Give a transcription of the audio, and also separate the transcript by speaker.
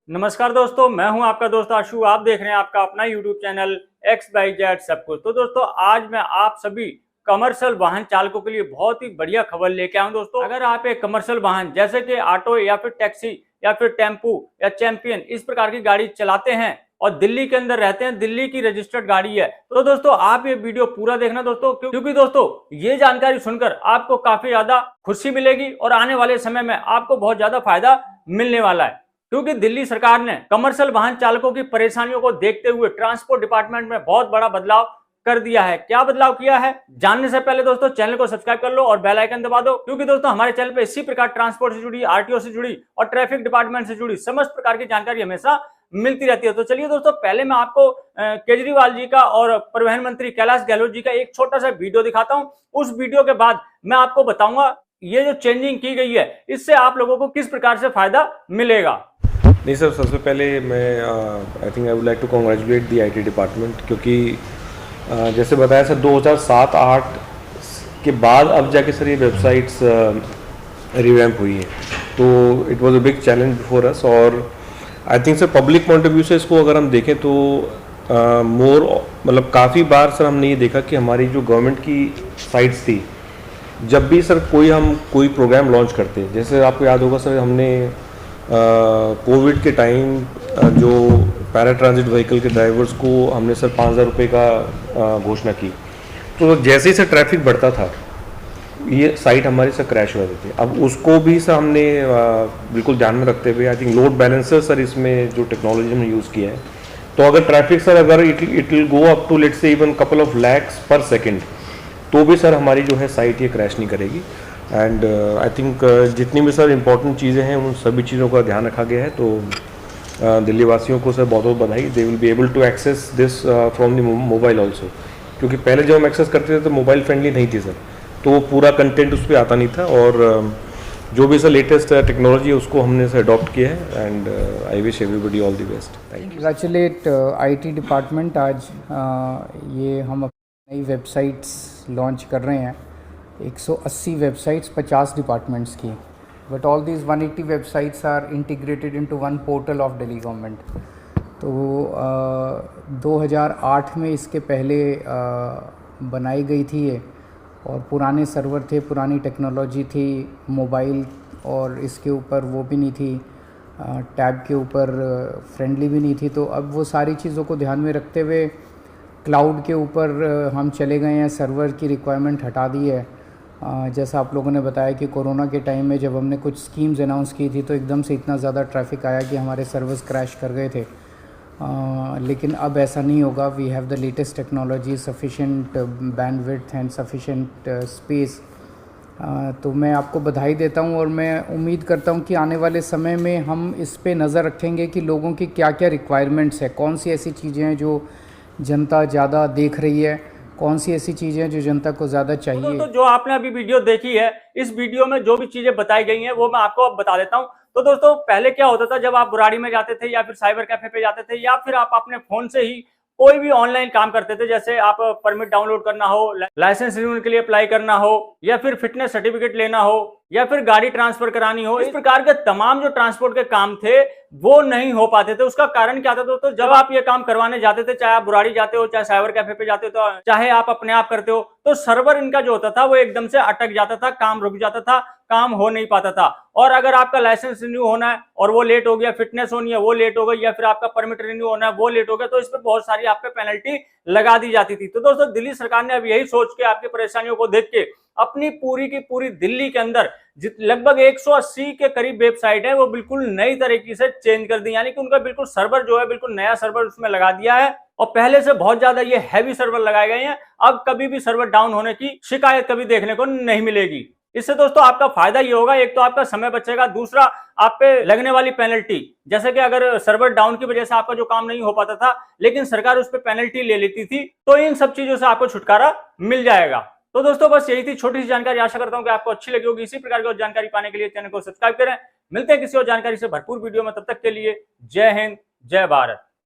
Speaker 1: नमस्कार दोस्तों, मैं हूं आपका दोस्त आशु। आप देख रहे हैं आपका अपना यूट्यूब चैनल XYZ सब कुछ। तो दोस्तों, आज मैं आप सभी कमर्शियल वाहन चालकों के लिए बहुत ही बढ़िया खबर लेके आया हूं। दोस्तों, अगर आप एक कमर्शियल वाहन जैसे कि ऑटो या फिर टैक्सी या फिर टेम्पू या चैंपियन इस प्रकार की गाड़ी चलाते हैं और दिल्ली के अंदर रहते हैं, दिल्ली की रजिस्टर्ड गाड़ी है, तो दोस्तों आप ये वीडियो पूरा देखना दोस्तों, क्योंकि दोस्तों ये जानकारी सुनकर आपको काफी ज्यादा खुशी मिलेगी और आने वाले समय में आपको बहुत ज्यादा फायदा मिलने वाला है। क्योंकि दिल्ली सरकार ने कमर्शियल वाहन चालकों की परेशानियों को देखते हुए ट्रांसपोर्ट डिपार्टमेंट में बहुत बड़ा बदलाव कर दिया है। क्या बदलाव किया है, जानने से पहले दोस्तों चैनल को सब्सक्राइब कर लो और बेल आइकन दबा दो, क्योंकि दोस्तों हमारे चैनल पे इसी प्रकार ट्रांसपोर्ट से जुड़ी, आरटीओ से जुड़ी और ट्रैफिक डिपार्टमेंट से जुड़ी समस्त प्रकार की जानकारी हमेशा मिलती रहती है। तो चलिए दोस्तों, पहले मैं आपको केजरीवाल जी का और परिवहन मंत्री कैलाश गहलोत जी का एक छोटा सा वीडियो दिखाता हूं। उस वीडियो के बाद मैं आपको बताऊंगा ये जो चेंजिंग की गई है इससे आप लोगों को किस प्रकार से फायदा मिलेगा।
Speaker 2: नहीं सर, सबसे पहले मैं I think I would like to congratulate the IT department, क्योंकि जैसे बताया सर 2007-8 के बाद अब जाके सर ये वेबसाइट्स रिवैम्प हुई है, तो it was a big challenge before us. और I think sir public point of view से इसको अगर हम देखें तो मोर मतलब काफ़ी बार सर हमने ये देखा कि हमारी जो गवर्नमेंट की साइट्स थी, जब भी सर कोई प्रोग्राम लॉन्च करते, जैसे आपको याद होगा सर हमने कोविड के टाइम जो पैरा ट्रांजिट व्हीकल के ड्राइवर्स को हमने सर 5,000 रुपये का घोषणा की, तो जैसे ही सर ट्रैफिक बढ़ता था ये साइट हमारी सर क्रैश हो जाती थी। अब उसको भी सर हमने बिल्कुल ध्यान में रखते हुए I think load balancer sir इसमें जो टेक्नोलॉजी हमने यूज़ किया है, तो अगर ट्रैफिक सर अगर it will go up to let's say even couple of lakhs per second, तो भी सर हमारी जो है साइट ये क्रैश नहीं करेगी। एंड आई थिंक जितनी भी सर इंपॉर्टेंट चीज़ें हैं उन सभी चीज़ों का ध्यान रखा गया है। तो दिल्ली वासियों को सर बहुत बहुत बधाई। They will be able to access this from the mobile also, क्योंकि पहले जब हम एक्सेस करते थे तो मोबाइल फ्रेंडली नहीं थी सर, तो वो पूरा कंटेंट उस पर आता नहीं था। और जो भी सर लेटेस्ट टेक्नोलॉजी है उसको हमने सर अडॉप्ट किया है। And I wish everybody all the best. Thank you.
Speaker 3: Congratulate IT department. आज ये हम अपनी नई वेबसाइट्स लॉन्च कर रहे हैं, 180 वेबसाइट्स 50 डिपार्टमेंट्स की, but all these 180 websites are integrated into one portal of Delhi government. तो 2008 में इसके पहले बनाई गई थी ये, और पुराने सर्वर थे, पुरानी टेक्नोलॉजी थी, मोबाइल और इसके ऊपर वो भी नहीं थी, टैब के ऊपर फ्रेंडली भी नहीं थी। तो अब वो सारी चीज़ों को ध्यान में रखते हुए क्लाउड के ऊपर हम चले गए हैं, सर्वर की रिक्वायरमेंट हटा दी है। जैसा आप लोगों ने बताया कि कोरोना के टाइम में जब हमने कुछ स्कीम्स अनाउंस की थी तो एकदम से इतना ज़्यादा ट्रैफिक आया कि हमारे सर्वर्स क्रैश कर गए थे, लेकिन अब ऐसा नहीं होगा। We have the latest technology, sufficient bandwidth and sufficient space. तो मैं आपको बधाई देता हूं और मैं उम्मीद करता हूं कि आने वाले समय में हम इस पे नज़र रखेंगे कि लोगों की क्या क्या रिक्वायरमेंट्स है, कौन सी ऐसी चीज़ें हैं जो जनता ज़्यादा देख रही है, कौन सी ऐसी चीज़ें हैं जो जनता को ज़्यादा चाहिए।
Speaker 1: तो जो आपने अभी वीडियो देखी है, इस वीडियो में जो भी चीजें बताई गई हैं वो मैं आपको अब बता देता हूं। तो दोस्तों, पहले क्या होता था, जब आप बुराड़ी में जाते थे या फिर साइबर कैफे पे जाते थे या फिर आप अपने फोन से ही कोई भी ऑनलाइन काम करते थे, जैसे आप परमिट डाउनलोड करना हो, लाइसेंस रिन्यूअल के लिए अप्लाई करना हो, या फिर फिटनेस सर्टिफिकेट लेना हो, या फिर गाड़ी ट्रांसफर करानी हो, इस प्रकार के तमाम जो ट्रांसपोर्ट के काम थे वो नहीं हो पाते थे। उसका कारण क्या था दोस्तों, जब आप ये काम करवाने जाते थे, चाहे आप बुराड़ी जाते हो, चाहे साइबर कैफे पे जाते हो, चाहे आप अपने आप करते हो, तो सर्वर इनका जो होता था वो एकदम से अटक जाता था, काम रुक जाता था, काम हो नहीं पाता था। और अगर आपका लाइसेंस रिन्यू होना है और वो लेट हो गया, फिटनेस होनी है वो लेट हो गई, या फिर आपका परमिट रिन्यू होना है वो लेट हो गया, तो इस पर बहुत सारी आप पे पेनल्टी लगा दी जाती थी। तो दोस्तों, दिल्ली सरकार ने अब यही सोच के आपकी परेशानियों को देख के अपनी पूरी की पूरी दिल्ली के अंदर लगभग 180 के करीब वेबसाइट है वो बिल्कुल नई तरीके से चेंज कर दी, यानी कि उनका बिल्कुल सर्वर जो है बिल्कुल नया सर्वर उसमें लगा दिया है, और पहले से बहुत ज्यादा ये हैवी सर्वर लगाए गए हैं। अब कभी भी सर्वर डाउन होने की शिकायत कभी देखने को नहीं मिलेगी। इससे दोस्तों आपका फायदा ये होगा, एक तो आपका समय बचेगा, दूसरा आप पे लगने वाली पेनल्टी, जैसे कि अगर सर्वर डाउन की वजह से आपका जो काम नहीं हो पाता था लेकिन सरकार उस पर पेनल्टी ले लेती थी, तो इन सब चीजों से आपको छुटकारा मिल जाएगा। तो दोस्तों, बस यही थी छोटी सी जानकारी। आशा करता हूं कि आपको अच्छी लगी होगी। इसी प्रकार की और जानकारी पाने के लिए चैनल को सब्सक्राइब करें। मिलते हैं किसी और जानकारी से भरपूर वीडियो में, तब तक के लिए जय हिंद, जय भारत।